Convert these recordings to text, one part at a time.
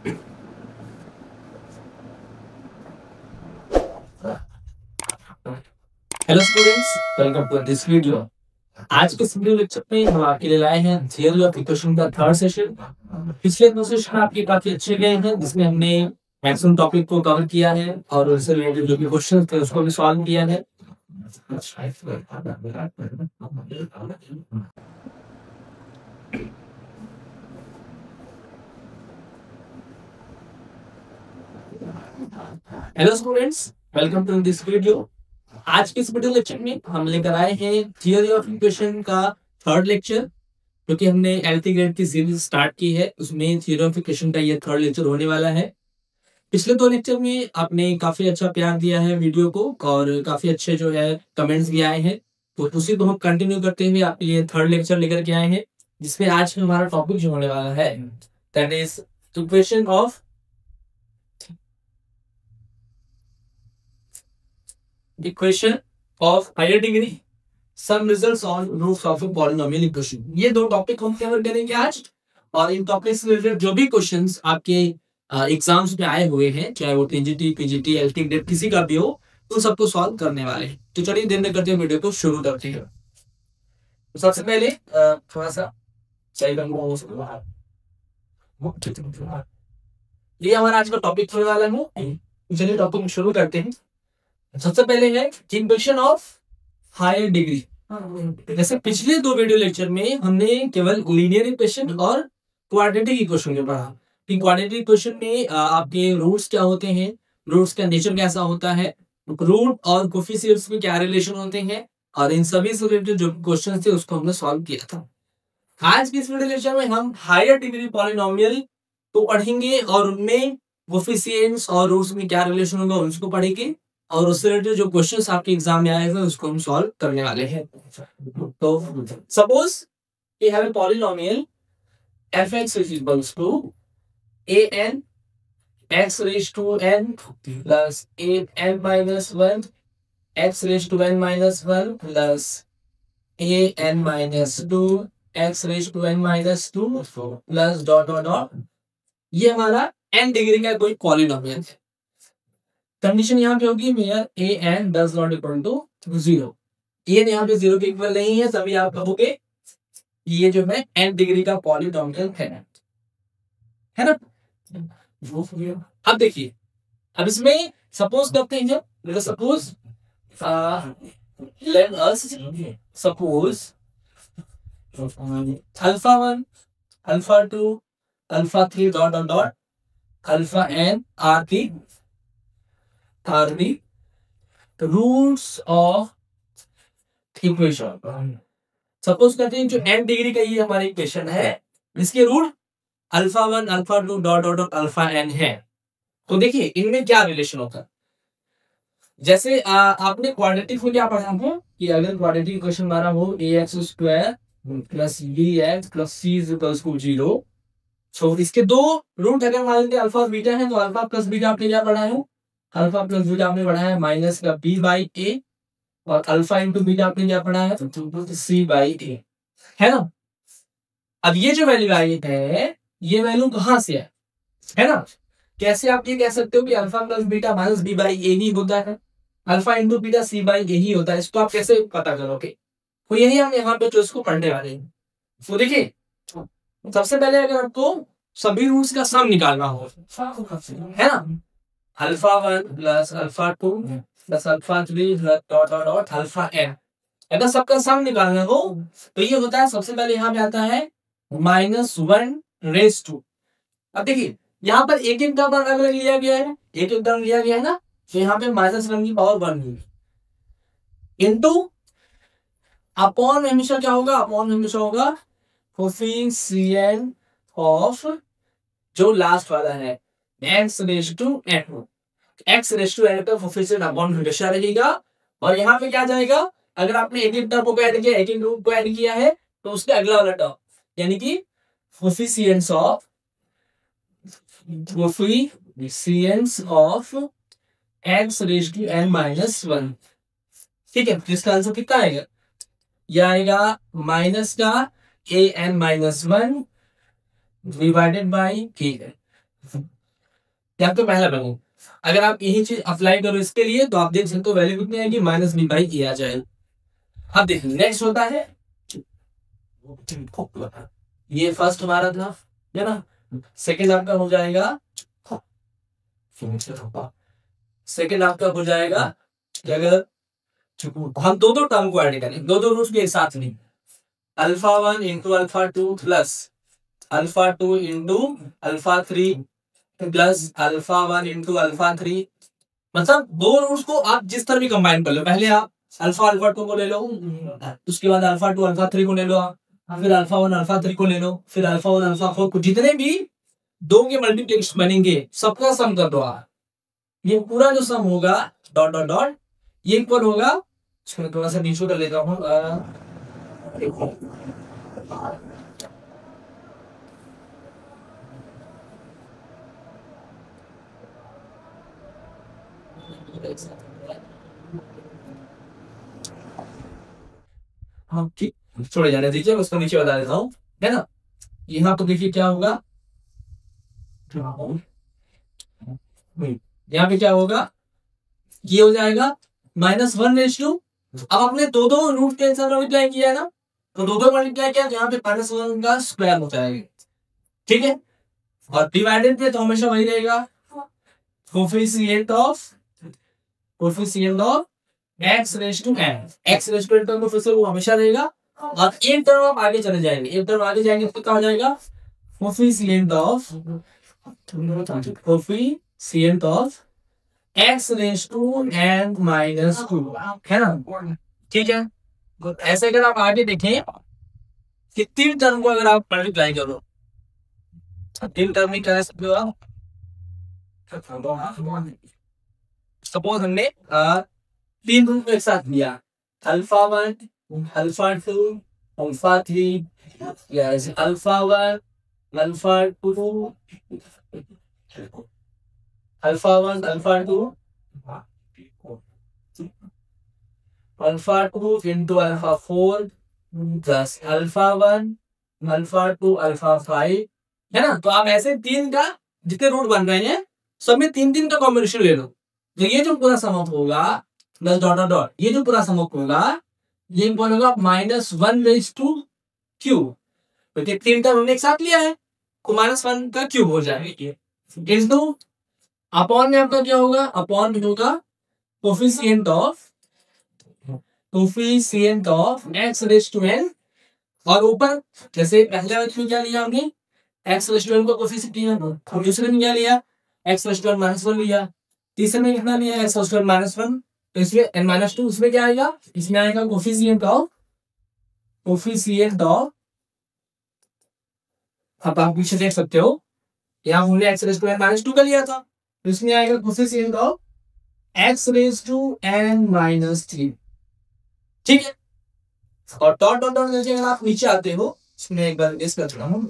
Hello students, welcome to this video. आज के इस वीडियो लेक्चर में हम आपके लिए लाए हैं थियरी ऑफ इक्वेशन का थर्ड सेशन। पिछले दो सेशन आपके काफी अच्छे गए हैं, जिसमें हमने मैक्सिमम टॉपिक को कवर किया है और उससे रिलेटेड जो भी क्वेश्चन थे उसको भी सॉल्व किया है। Hello students, welcome to this video. आज के इस वीडियो लेक्चर में हम लेकर आए हैं थियरी ऑफ इक्वेशन का थर्ड लेक्चर, क्योंकि हमने एलटी ग्रेड की सीरीज स्टार्ट की है, उसमें थियरी ऑफ इक्वेशन का ये थर्ड लेक्चर होने वाला है। पिछले दो लेक्चर में आपने काफी अच्छा प्यार दिया है वीडियो को और काफी अच्छे जो है कमेंट्स भी आए हैं, तो उसी को हम कंटिन्यू करते हुए आपके लिए थर्ड लेक्चर लेकर के आए हैं, जिसमें आज हमारा टॉपिक जो होने वाला है that is equation of equation of higher degree, some results on roots of a polynomial equation। ये दो टॉपिक हम कवर करेंगे आज, और इन टॉपिक से रिलेटेड जो भी क्वेश्चंस आपके एग्जाम्स में आए हुए हैं, चाहे वो टीजीटी, पीजीटी, एलटी ग्रेड किसी का भी हो, उन सबको सॉल्व करने वाले हैं। तो चलिए देर न करते हुए वीडियो को शुरू करते हैं। तो सबसे पहले थोड़ा सा सही ये हमारा आज का टॉपिक होने वाला है। चलिए टॉपिक शुरू करते हैं। सबसे पहले है इक्वेशन ऑफ हायर डिग्री। जैसे पिछले दो वीडियो लेक्चर में हमने केवल लीनियर इक्वेशन और क्वाड्रेटिक इक्वेशन को पढ़ा। क्वाड्रेटिक इक्वेशन में आपके रूट्स क्या होते हैं, रूट्स का नेचर कैसा होता है, रूट और कोफिशिएंट्स में क्या रिलेशन होते हैं, और इन सभी से रिलेटेड जो क्वेश्चन थे उसको हमने सॉल्व किया था। आज के इस वीडियो लेक्चर में हम हायर डिग्री पॉलिनोमियल को पढ़ेंगे और उनमें कोफिशिएंट्स और रूट्स में क्या रिलेशन होगा उसको पढ़ेंगे, और उससे रिलेटेड जो क्वेश्चंस आपके एग्जाम में आए हुए उसको हम सॉल्व करने वाले हैं। तो suppose we have a polynomial fx which equals to an x raised to n plus an minus 1 x raised to n minus 1 plus an minus 2 x raised to n minus 2 plus dot dot dot। ये हमारा n degree का कोई polynomial है। Condition यहाँ पे होगी मेयर a n does not equal to 0। ये यहाँ पे 0 के इक्वल नहीं है, तभी आप कहोगे ये जो है n डिग्री का पॉलिनोमियल है ना। अब देखिए, अब इसमें सपोज करते हैं, जब suppose let us suppose alpha 1 alpha 2 alpha 3 dot dot dot alpha n are the roots of equation. Suppose करते हैं जो n डिग्री का ये हमारा इक्वेशन है, इसके root alpha 1 alpha 2 dot dot dot alpha n है। तो देखिए इनमें क्या रिलेशन होता है। जैसे आपने क्वाड्रेटिक में क्या पढ़ा है कि अगर क्वाड्रेटिक इक्वेशन हमारा हो ax square plus bx plus c is equal to 0, तो इसके दो रूट अगर मान लेते अल्फा बीटा है, तो अल्फा प्लस बीटा आपने क्या पढ़ा है, अल्फा प्लस बीटा आपने पढ़ा है माइनस का b बाई ए, और अल्फा इंटू बीटा आपने क्या पढ़ा है c बाई ए, है ना। अब ये जो वैल्यू आई है, ये वैल्यू कहाँ से है ना। कैसे आप ये कह सकते हो कि alpha plus beta minus b by a ही होता है, alpha into beta c by a ही होता है, इसको आप कैसे पता करोगे। तो यही हम यहाँ पे जो इसको पढ़ने वाले हैं। तो देखिए सबसे पहले अगर आपको सभी रूट्स का सम निकालना हो, है ना, alpha 1 plus alpha 2 plus alpha 3 plus dot dot dot alpha n, अगर सबका सम निकालना हो तो ये होता है, सबसे पहले यहाँ पे आता है -1 रेज टू। अब देखिए यहाँ पर एक एक टर्म अलग अलग लिया गया है, एक एक टर्म लिया गया है ना, तो यहाँ पे -1 की पावर 1 होगी इनटू अपॉन हमेशा क्या होगा, अपॉन हमेशा होगा कोफिशिएंट ऑफ जो लास्ट वाला है x raise to n, x raise to n का कोफिशिएंट अपॉन हमेशा रहेगा। और यहाँ पे क्या जाएगा, अगर आपने एक एक टर्म को ऐड किया, एक एक रूट को ऐड किया है, तो उसके अगला वाला टर्म यानी कि coefficients of x raise to n minus 1। ठीक है, इसका आंसर कितना आएगा, यह आएगा माइनस का a n minus 1 divided by k है। ये आपका पहला वैल्यू। अगर आप यही चीज अप्लाई करो इसके लिए तो आप देख सकते हो वैल्यू कितनी आएगी, माइनस बी बाई ए आ जाएगी। अब देखिए नेक्स्ट होता है, ये फर्स्ट हमारा था, है ना। सेकंड आपका हो जाएगा, सेकंड आपका हो जाएगा अगर हम दो दो टर्म को ऐड करें, दो दो रूट्स भी एक साथ नहीं, alpha 1 into alpha 2 plus alpha 2 into alpha 3 plus alpha 1 into alpha 3, मतलब दो रूट्स को आप जिस तरह भी कंबाइन कर लो। पहले आप अल्फा 2 को ले लो, उसके बाद अल्फा 2 अल्फा 3 को ले लो, फिर अल्फा 1 अल्फा 3 को ले लो, फिर अल्फा 1 अल्फा 4 को, जितने भी दो के मल्टीप्लिकेशन बनेंगे सबका सम कर दो आप। ये पूरा जो सम होगा डॉट डॉट डॉट ये इक्वल होगा, इसको थोड़ा सा नीचे कर लेता हूँ, हाँ ठीक, छोड़े जाने दीजिए, उसको नीचे बता देता हूँ, है ना। यहाँ तो देखिए क्या होगा, यहाँ पे क्या होगा, ये हो जाएगा -1/2। अब आपने दो दो रूट के हिसाब से मल्टीप्लाई किया है ना, तो दो दो मल्टीप्लाई किया तो यहाँ पे -1 का स्क्वायर हो जाएगा, ठीक है। और डिवाइडेड पे तो हमेशा वही रहेगा, coefficient of x raise to n, x raise to n term फिर से वो हमेशा रहेगा। और एक टर्म आप आगे चले जाएंगे, एक टर्म आगे जाएंगे तो क्या हो जाएगा, coefficient of x raise to n minus 2, है ना, ठीक है। ऐसे अगर आप आगे देखें कि तीन टर्म को अगर आप मल्टीप्लाई करो, तीन टर्म में क्या सकते हो आप, सपोज हमने तीन रूट एक साथ लिया, alpha 1 alpha 2 alpha 3, yes alpha 1 alpha 2 alpha 1 alpha 2 alpha 2 into alpha 4 plus alpha 1 alpha 2 alpha 5, है ना। तो आप ऐसे तीन का जितने रूट बन रहे हैं सब में तीन तीन का कॉम्बिनेशन ले लो, तो ये जो पूरा सम अप होगा प्लस डॉट डॉट डॉट, ये जो पूरा सम अप होगा ये होगा -1/3, क्योंकि तीन टर्म हमने एक साथ लिया है तो -1 का क्यूब हो जाएगा। इंटू अपॉन में आपका क्या होगा, अपॉन में होगा coefficient of x raise to n, और ऊपर जैसे पहले वाले में क्या लिया हमने x रेज़ टू n को कोफिशिएंट लिया, और दूसरे में क्या लिया x रेज़ टू n -1 लिया, तीसरे में कितना लिया x रेज़ टू n -1, तो इसमें n-2 उसमें क्या आएगा, इसमें आएगा कोफिशिएंट ऑफ अब आप पीछे देख सकते हो यहाँ हमने x रेज़ टू n -2 का लिया था, तो इसमें आएगा coefficient of x raise to n -3, ठीक है। और डॉट डॉट डॉट करके अगर आप नीचे आते हो, इसमें एक बार इस कर रहा हूं,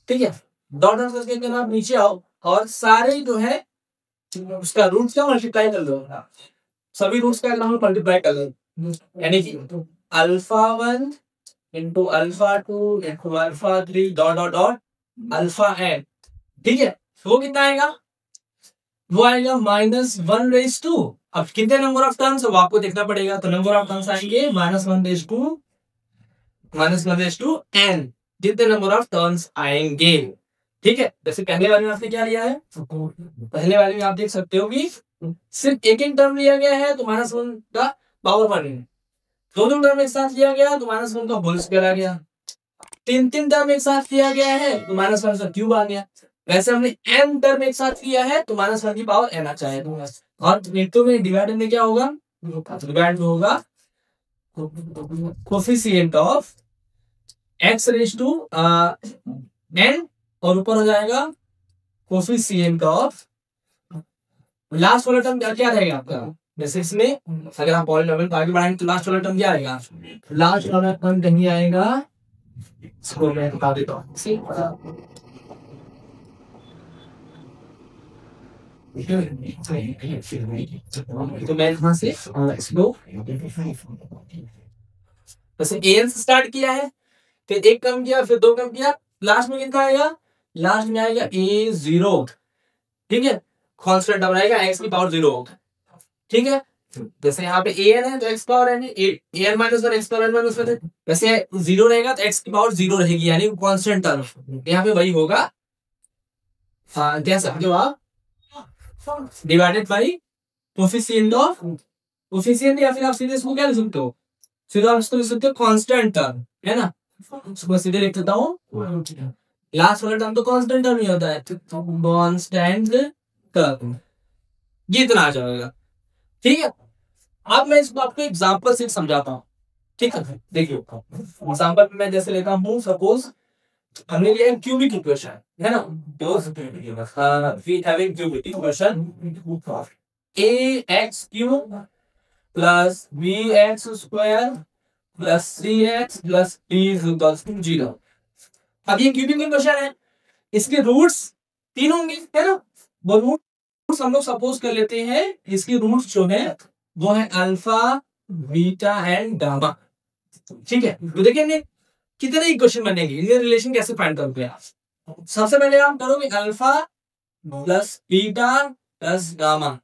ठीक है। डॉट डॉट करके अगर आप नीचे आओ और सारे जो है उसका रूट्स का मल्टीप्लाई कर लो, सभी रूट्स का अगर हम मल्टीप्लाई कर लो, यानी कि alpha 1 into alpha 2 into alpha 3 dot dot dot alpha n, ठीक है। वो कितना आएगा, वो आएगा -1/2। अब कितने नंबर ऑफ टर्म्स वो आपको देखना पड़ेगा, तो नंबर ऑफ टर्म्स आएंगे -1/2 n, जितने नंबर ऑफ टर्म्स आएंगे, ठीक है। जैसे पहले वाले में आपने क्या लिया है, पहले वाले में आप देख सकते हो कि सिर्फ एक एक टर्म लिया गया है तो -1 का पावर 1 है, दो दो टर्म एक साथ लिया गया तो -1 का होल स्क्वायर आ गया, तीन तीन टर्म एक साथ लिया गया है तो -1 का क्यूब आ गया। वैसे हमने n टर्म एक साथ लिया है तो -1 की पावर n आ जाएगा, और इंटू में डिवाइड में क्या होगा, डिवाइड में होगा coefficient of x raise to n, और ऊपर हो जाएगा कोफिशिएंट ऑफ लास्ट वाला टर्म क्या रहेगा आपका, जैसे इसमें अगर आप पॉलिनोमियल को आगे बढ़ाएंगे तो लास्ट वाला टर्म क्या आएगा, लास्ट वाला टर्म कहीं आएगा, इसको मैं बता देता हूँ, तो मैं यहां से इसको जैसे an से स्टार्ट किया है, फिर एक कम किया, फिर दो कम किया, लास्ट में कितना आएगा, लास्ट में आएगा a0, ठीक है, कांस्टेंट टर्म रहेगा x की पावर 0 होगा, ठीक है। जैसे यहाँ पे an है तो x पावर n है, an minus one x power n minus one है, वैसे 0 रहेगा तो x की पावर 0 रहेगी, यानी कांस्टेंट टर्म यहाँ पे वही होगा, कह सकते हो आप divided by coefficient of, coefficient या फिर आप सीधे इसको क्या लिख सकते हो, सीधा इसको लिख सकते हो कांस्टेंट टर्म, है ना, इसको सीधे लिख देता हूँ, लास्ट वाला टर्म तो कांस्टेंट टर्म ही होता है, कांस्टेंट टर्म, ये इतना आ जाएगा, ठीक है। अब मैं इसको आपको एग्जांपल से समझाता हूँ, ठीक है। देखिए एग्जांपल में मैं जैसे लेता हूँ, सपोज हमने लिया क्यूबिक इक्वेशन, है ना, we having cubic equation ax cube plus bx square plus cx plus d equals to 0। अब ये क्यूबिक इक्वेशन है, इसके रूट्स 3 होंगे, है ना, वो रूट्स हम लोग सपोज कर लेते हैं, इसके रूट्स जो है वो है अल्फा बीटा एंड गामा, ठीक है। तो देखिए कितने इक्वेशन बनेंगे, ये रिलेशन कैसे फाइंड करोगे आप, सबसे पहले आप करोगे alpha plus beta plus gamma,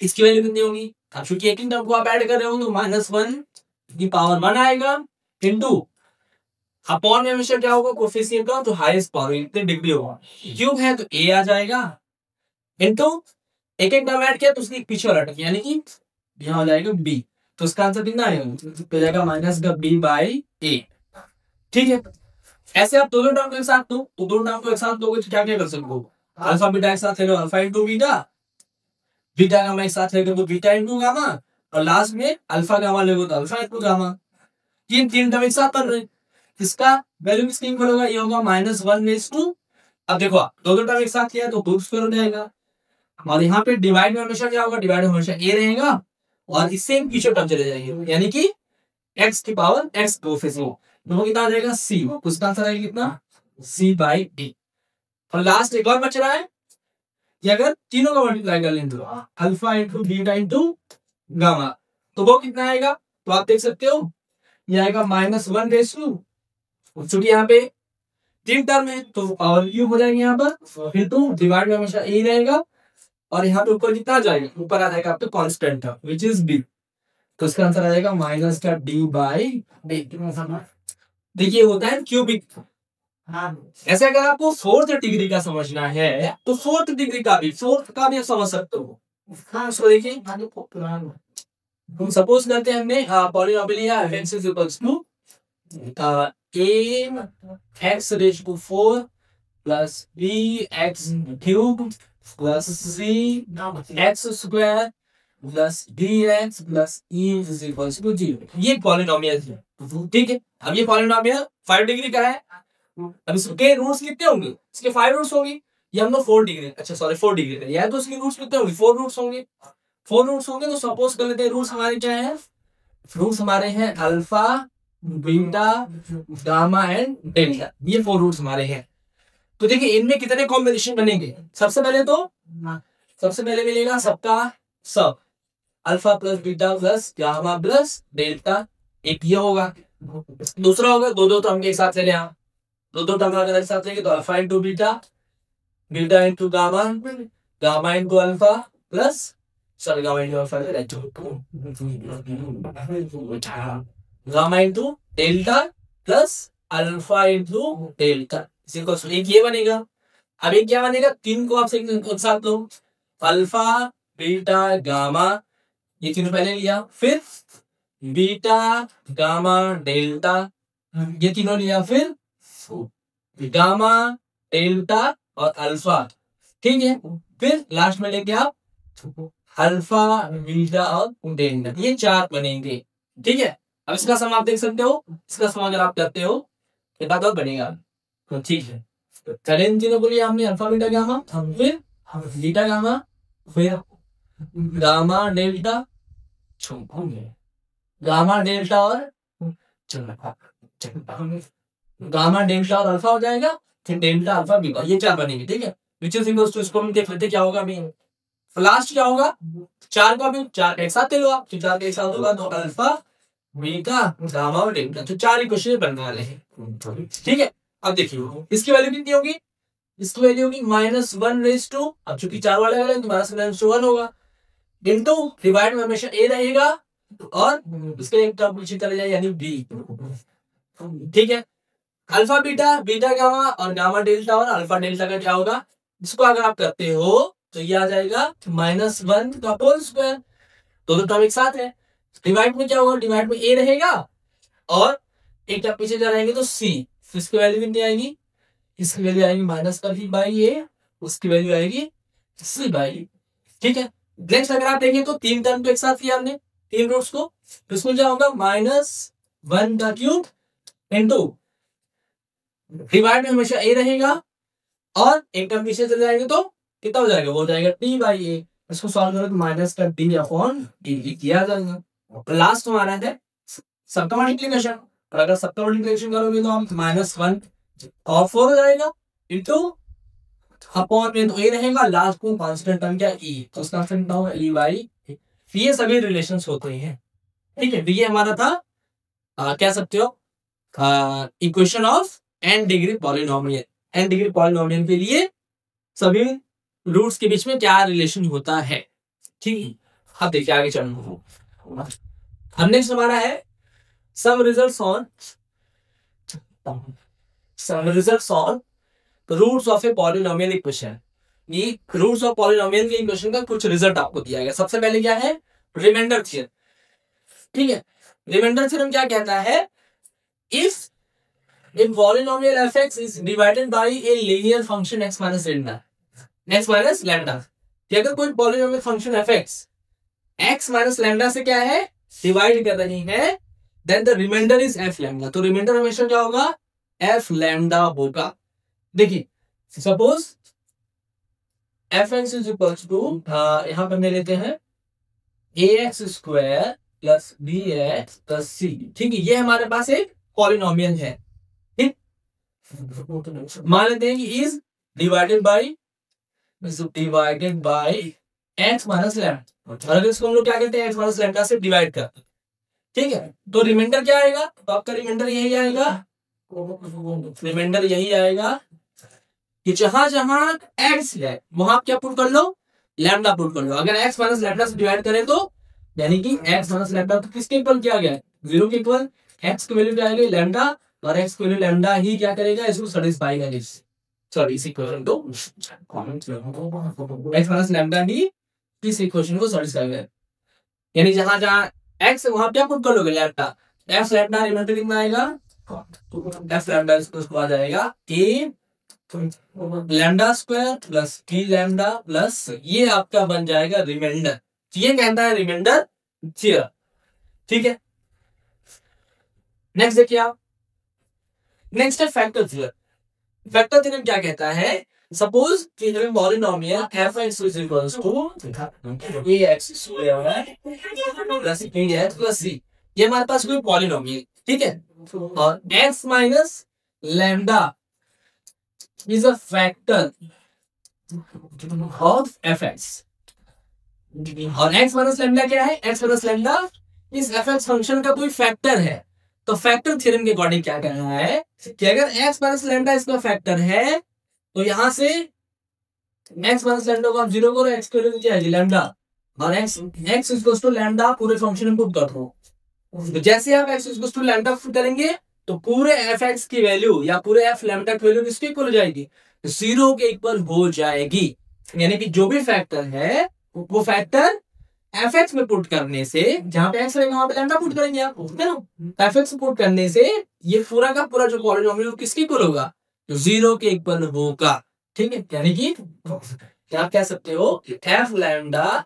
इसकी वैल्यू कितनी होगी, क्योंकि एक ही टर्म को आप ऐड कर रहे हो तो -1 की पावर 1 आएगा, इनटू अपॉन में हमेशा क्या होगा, कोफिशिएंट का तो हाईएस्ट पावर इतने डिग्री होगा, क्यूब है तो a आ जाएगा, इनटू एक एक टर्म ऐड किया तो उसकी पीछे वाला टर्म यानी कि यहाँ हो जाएगा b, तो इसका आंसर कितना आएगा, तो जाएगा माइनस का b बाई a, ठीक है। ऐसे आप दोनों टर्म को एक साथ दो, तो दोनों टर्म को एक साथ दोगे तो क्या क्या कर सकते हो, अल्फा बीटा एक साथ ले लो, alpha into beta, beta gamma एक साथ लेकर तो बीटा इंटू गामा, और लास्ट में अल्फा गामा लेगो तो अल्फा इंटू गामा, तीन टर्म एक साथ बन रहे, इसका वैल्यू किसके इक्वल होगा, ये होगा -1/2। अब देखो दो टर्म एक साथ किया तो रूट स्क्वायर हो जाएगा, और यहाँ पे डिवाइड में हमेशा क्या होगा, डिवाइड में हमेशा a रहेगा, और इससे पीछे टर्म चले जाएगी, यानी कि x की पावर x कोफिशिएंट, तो कितना आ जाएगा c, उसका आंसर आएगा कितना c बाई d। और लास्ट एक और बच रहा है कि अगर तीनों का मल्टीप्लाई कर लें तो alpha into beta into gamma, तो वो कितना आएगा, तो आप देख सकते हो ये आएगा -1/2, चूंकि यहाँ पे 3 टर्म है तो पावर क्यूब हो जाएगी यहाँ पर, फिर तो डिवाइड में हमेशा a रहेगा, और यहाँ पे ऊपर कितना आ जाएगा, ऊपर आ जाएगा आपका constant term which is b, तो इसका आंसर आ जाएगा माइनस का d बाई d। देखिए होता है क्यूबिक, ऐसे अगर आपको 4th डिग्री का समझना है तो 4th डिग्री का भी आप समझ सकते हो, उसको देखिए हम सपोज करते हैं हमने पॉलिनोमियल लिया f(x = a x raise to 4 plus bx³ plus cx square plus dx plus e = 0, ये पॉलिनोमियल है, ठीक है। अब ये पॉलिनोमियल 5 डिग्री का है, अब इसके रूट्स कितने होंगे, इसके 5 रूट्स होंगे, ये हम लोग 4 डिग्री, अच्छा सॉरी 4 डिग्री का, या तो इसके रूट्स कितने होंगे, 4 रूट्स होंगे, 4 रूट्स होंगे, तो सपोज कर लेते हैं रूट्स हमारे क्या है, रूट्स हमारे हैं alpha beta gamma and delta, ये 4 रूट्स हमारे हैं। तो देखिए इनमें कितने कॉम्बिनेशन बनेंगे, सबसे पहले मिलेगा सबका सब, alpha plus beta plus gamma plus delta, एक ये होगा, दूसरा होगा दो टर्म के एक साथ ले लिया, दो टर्म अगर एक साथ लेंगे तो alpha into beta, beta into gamma, gamma into alpha plus sorry gamma into alpha, gamma into delta plus alpha into delta, एक ये बनेगा। अब एक क्या बनेगा, 3 को आप एक साथ लो, अल्फा बीटा गामा, ये तीनों पहले लिया, फिर बीटा गामा डेल्टा, ये तीनों लिया, फिर गामा डेल्टा और अल्फा, ठीक है, फिर लास्ट में लेके आप अल्फा बीटा और डेल्टा, ये 4 बनेंगे, ठीक है। अब इसका सम आप देख सकते हो, इसका सम अगर आप करते हो कितना तो बनेगा, तो ठीक है। चले इन तीनों को लिए हमने अल्फा बीटा गामा, फिर बीटा गामा, फिर गामा डेल्टा, गामा डेल्टा और गामा डेल्टा और अल्फा हो जाएगा, फिर डेल्टा अल्फा बीटा, ये 4 बनेंगे, ठीक है। विच इज इक्वल्स टू, इसको हम देख लेते क्या होगा अभी, लास्ट क्या होगा, 4 का भी 4 एक साथ ले लो आप, 4 के एक साथ होगा तो अल्फा बीटा गामा और डेल्टा, तो 4 इक्वेशन बनने वाले हैं। ठीक है, अब देखिए इसकी वैल्यू कितनी होगी, इसकी वैल्यू होगी -1/, अब चूंकि 4 वाले वाले तो -1 होगा, इनटू डिवाइड में हमेशा a रहेगा और इसके एक टर्म पीछे चले जाए यानी b। ठीक है, अल्फा बीटा, बीटा गामा और गामा डेल्टा और अल्फा डेल्टा का क्या होगा, इसको अगर आप करते हो तो ये आ जाएगा -1 का होल स्क्वायर, दोनों टर्म एक साथ है। डिवाइड में क्या होगा, डिवाइड में a रहेगा और एक टर्म पीछे जा रहेंगे तो c, इसकी वैल्यू कितनी आएगी, इसकी वैल्यू आएगी -3/a, उसकी वैल्यू आएगी c/a। ठीक है, नेक्स्ट अगर आप देखें तो 3 टर्म तो एक साथ किया हमने, 3 रूट्स को, तो इसमें क्या होगा -1 का क्यूब इंटू डिवाइड में हमेशा a रहेगा और एक टर्म पीछे चले जाएंगे तो कितना हो जाएगा, वो हो जाएगा t/a। इसको सॉल्व करो तो -d/d किया जाएगा। लास्ट हमारा है सबका मल्टीप्लिकेशन, और अगर सबका मल्टीप्लिकेशन करोगे तो हम -1 और 4 हो जाएगा इंटू अपॉन में तो a रहेगा, लास्ट को कांस्टेंट टर्म क्या e, तो उसका कांस्टेंट टर्म e/a। ये सभी रिलेशंस होते हैं। ठीक है, तो ये हमारा था कह सकते हो equation of n degree polynomial. n degree polynomial के लिए सभी रूट्स के बीच में क्या रिलेशन होता है। ठीक है, अब देखिए आगे चलो, अब नेक्स्ट हमारा है some results on roots of a polynomial equation. ये रूट्स ऑफ पॉलिनोमियल के इक्वेशन का कुछ रिजल्ट आपको दिया गया। सबसे पहले क्या है, रिमाइंडर थ्योरम। ठीक है, रिमाइंडर थ्योरम क्या कहता है, if a polynomial fx is divided by a linear function x minus lambda, कि अगर कोई polynomial function fx x minus lambda से क्या है डिवाइड कर रही है, then the remainder is f lambda। तो रिमाइंडर हमेशा क्या होगा, f lambda होगा। देखिए suppose fx is equal to यहां पर ले लेते हैं ax² plus bx plus c। ठीक है, ये हमारे पास एक पॉलिनोमियल है। ठीक, मान लेते हैं कि is divided by x minus lambda, और अगर इसको हम लोग क्या कहते हैं x माइनस लैम्डा से डिवाइड करते हैं। ठीक है, तो रिमाइंडर क्या आएगा, तो आपका रिमाइंडर यही आएगा, रिमाइंडर यही आएगा कि जहां जहां x है वहां क्या पुट कर लो, लैम्डा पुट कर लो। अगर x माइनस लैम्डा से डिवाइड करें तो यानी कि x माइनस लैम्डा तो किसके इक्वल किया गया है, 0 के इक्वल, x की वैल्यू क्या आएगी लैम्डा, और x की वैल्यू लैम्डा ही क्या करेगा, इसको सैटिस्फाई करेगा। सॉरी इस इक्वेशन को x माइनस लैम्डा ही इस इक्वेशन को सैटिस्फाई करेगा, यानी जहां जहां x है वहां क्या पुट कर लोगे लैम्डा, f लैम्डा रिमाइंडर कितना आएगा, f लैम्डा इसको आ जाएगा a lambda square plus t lambda plus ये आपका बन जाएगा रिमाइंडर। ये कहता है रिमाइंडर थ्योरम। ठीक है, नेक्स्ट देखिए आप, नेक्स्ट है फैक्टर थ्योरम। फैक्टर थ्योरम क्या कहता है, सपोज कि हमें polynomial f(x) is equals to ax² plus bx plus c, ये हमारे पास कोई पॉलिनोमियल। ठीक है, और x minus lambda is a factor of fx, और x माइनस लैम्डा क्या है, x माइनस लैम्डा इस fx फंक्शन का कोई फैक्टर है। तो फैक्टर थ्योरम के अकॉर्डिंग क्या कहना है कि अगर x माइनस लैम्डा इसका फैक्टर है तो यहां से x माइनस लैम्डा को आप 0 करो, x की वैल्यू क्या है लैम्डा, और x इक्वल्स टू लैम्डा पूरे फंक्शन में पुट कर दो। तो जैसे आप x equals to lambda put करेंगे तो पूरे fx की वैल्यू या पूरे f लैम्डा की वैल्यू किसके इक्वल हो जाएगी, 0 के इक्वल हो जाएगी। यानी कि जो भी फैक्टर है वो फैक्टर fx में पुट करने से, जहां पे x रहेगा वहां पे लैम्डा पुट करेंगे आप, है ना, fx पुट करने से ये पूरा का पूरा जो पॉलिनोमियल किसके इक्वल होगा, 0 के इक्वल होगा। ठीक है, यानी कि क्या आप कह सकते हो f lambda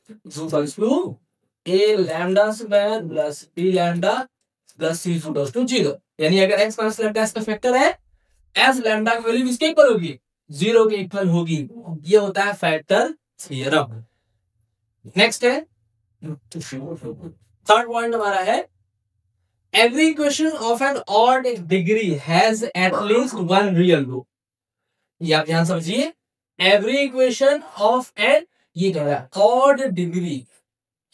equals to a lambda square plus b lambda plus c equals to 0। यानी अगर x माइनस लैम्डा इसका फैक्टर है, f लैम्डा की वैल्यू किसके इक्वल होगी, 0 के इक्वल होगी। ये होता है फैक्टर थ्योरम। नेक्स्ट है थर्ड पॉइंट हमारा है every equation of an odd degree has at least one real root. ये आप ध्यान समझिए, एवरी इक्वेशन ऑफ एन, ये कह रहा है ऑड डिग्री,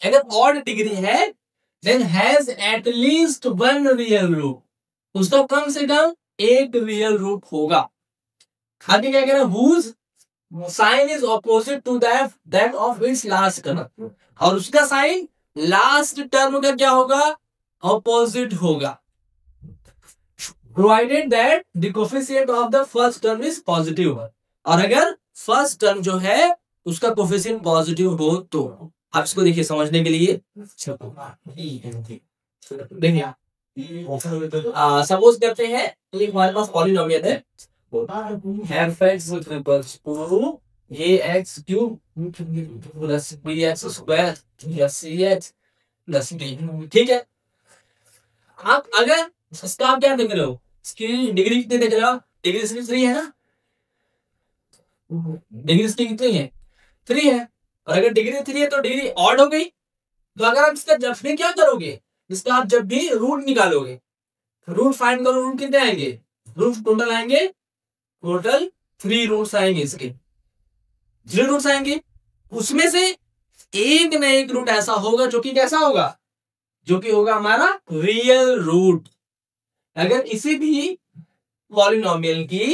अगर ऑड डिग्री है then has at least one real root, उसका कम से कम एक रियल रूट होगा। आगे क्या कह रहा है, whose sign is opposite to that of its last term, और उसका साइन लास्ट टर्म का क्या होगा, ऑपोजिट होगा, provided that the coefficient of the first term is positive, और अगर फर्स्ट टर्म जो है उसका कोफिशिएंट पॉजिटिव हो तो। आप इसको देखिए समझने के लिए, देखिए सपोज करते हैं एक हमारे पास पॉलिनोमियल है f(x) ax cube plus bx square plus cx plus d, ठीक है। आप अगर इसका आप क्या देख रहे हो, इसकी डिग्री कितनी देख रहे हो, डिग्री इसकी 3 है ना, डिग्री इसकी कितनी है, 3 है, और अगर डिग्री 3 है तो डिग्री ऑड हो गई। तो अगर आप इसका जब भी क्या करोगे, इसका आप जब भी रूट निकालोगे, रूट फाइंड करो, रूट कितने आएंगे, रूट टोटल आएंगे, टोटल 3 रूट्स आएंगे, इसके 3 रूट्स आएंगे, उसमें से एक न एक रूट ऐसा होगा जो कि कैसा होगा, जो कि होगा हमारा रियल रूट। अगर इसी भी पॉलिनोमियल की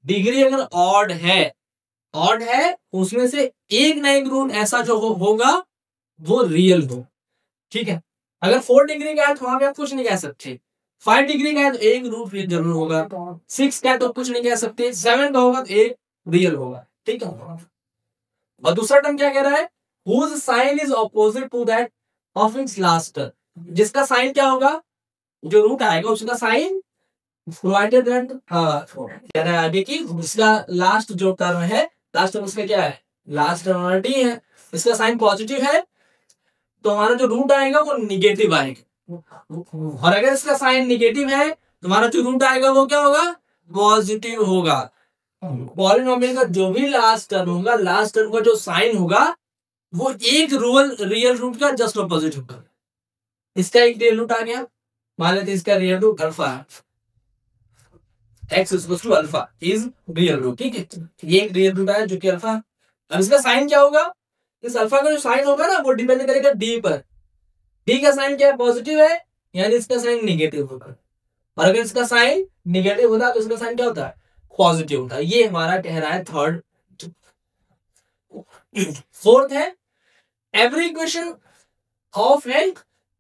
डिग्री अगर ऑड है, उसमें से एक न एक रूट ऐसा जो होगा वो रियल हो, ठीक है। अगर 4 डिग्री का है तो वहां पे आप कुछ नहीं कह सकते, 5 डिग्री का है तो एक रूट जरूर होगा, 6 का है तो कुछ नहीं कह सकते, 7 का होगा तो एक रियल होगा, ठीक है। और दूसरा टर्म क्या कह रहा है, whose sign is opposite to that of its last term, जिसका साइन क्या होगा, जो रूट आएगा उसका साइन प्रोवाइडेड दैट कह रहा है आगे की इसका लास्ट जो टर्म है, लास्ट टर्म उसका क्या है, लास्ट टर्म हमारा डी है, इसका साइन पॉजिटिव है तो हमारा जो रूट आएगा वो निगेटिव आएगा, और अगर इसका साइन निगेटिव है तो हमारा जो रूट आएगा वो क्या होगा, पॉजिटिव होगा। पॉलिनोमियल का जो भी लास्ट टर्म होगा, लास्ट टर्म का जो साइन होगा वो एक रियल रूट का जस्ट ऑपोजिट होगा। इसका एक रियल रूट आ गया, मान लेते इसका real root alpha, x equals to alpha is real root, ठीक है, ये एक रियल रूट है जो कि अल्फा। अब इसका साइन क्या होगा, इस अल्फा का जो साइन होगा ना वो डिपेंड करेगा डी पर, डी का साइन क्या है, पॉजिटिव है, यानी इसका साइन नेगेटिव होगा, और अगर इसका साइन नेगेटिव होता है तो इसका साइन क्या होता है, पॉजिटिव होता है। ये हमारा कह रहा है थर्ड। फोर्थ है every equation of an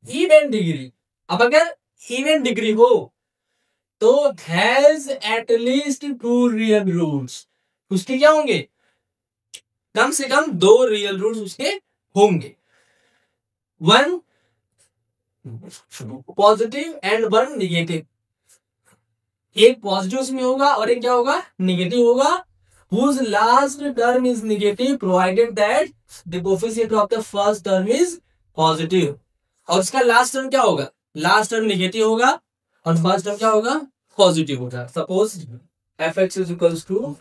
even degree, अब अगर इवन डिग्री हो तो has at least 2 real roots, उसके क्या होंगे, कम से कम 2 रियल रूट्स उसके होंगे, 1 पॉजिटिव एंड 1 नेगेटिव, एक पॉजिटिव उसमें होगा और एक क्या होगा, नेगेटिव होगा, whose last term is negative provided that the coefficient of the first term is positive, और इसका लास्ट टर्म क्या होगा, लास्ट टर्म नेगेटिव होगा और फर्स्ट टर्म क्या होगा, पॉजिटिव होगा। Suppose f(x) is equals to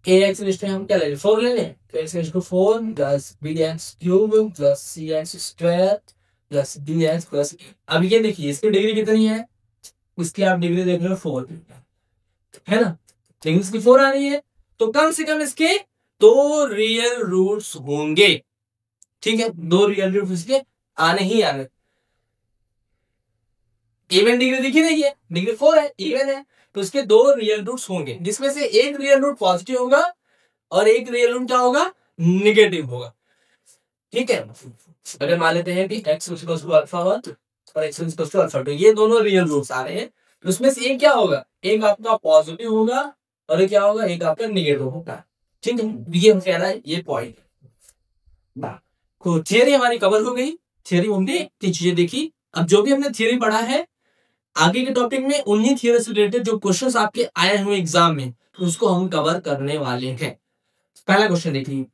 ax list में हम क्या ले लें, 4 ले लें, तो x is to 4 plus bx cube plus cx square plus dx plus, अब ये देखिए इसकी डिग्री कितनी है, इसकी आप डिग्री देख रहे हो 4 है ना, लेकिन इसकी 4 आ रही है तो कम से कम इसके 2 रियल रूट्स होंगे, ठीक है, 2 रियल रूट्स इसके आने ही आने। इवन डिग्री दिखी नहीं है, डिग्री 4 है, इवन है, तो इसके 2 रियल रूट्स होंगे, जिसमें से एक रियल रूट पॉजिटिव होगा और एक रियल रूट क्या होगा, नेगेटिव होगा, ठीक है। अगर मान लेते हैं कि x इक्वल्स टू अल्फा 1 और x इक्वल्स टू अल्फा 2, ये दोनों रियल रूट्स आ रहे हैं, तो उसमें से एक क्या होगा, एक आपका पॉजिटिव होगा और एक क्या होगा, एक आपका नेगेटिव होगा, ठीक है। ये कह रहा है ये पॉइंट, तो थियरी हमारी कवर हो गई, थियरी हमने चीजें देखी। अब जो भी हमने थियरी पढ़ा है आगे के टॉपिक में उन्हीं थियरी से रिलेटेड जो क्वेश्चंस आपके आए हुए एग्जाम में उसको हम कवर करने वाले हैं। पहला क्वेश्चन देखिए,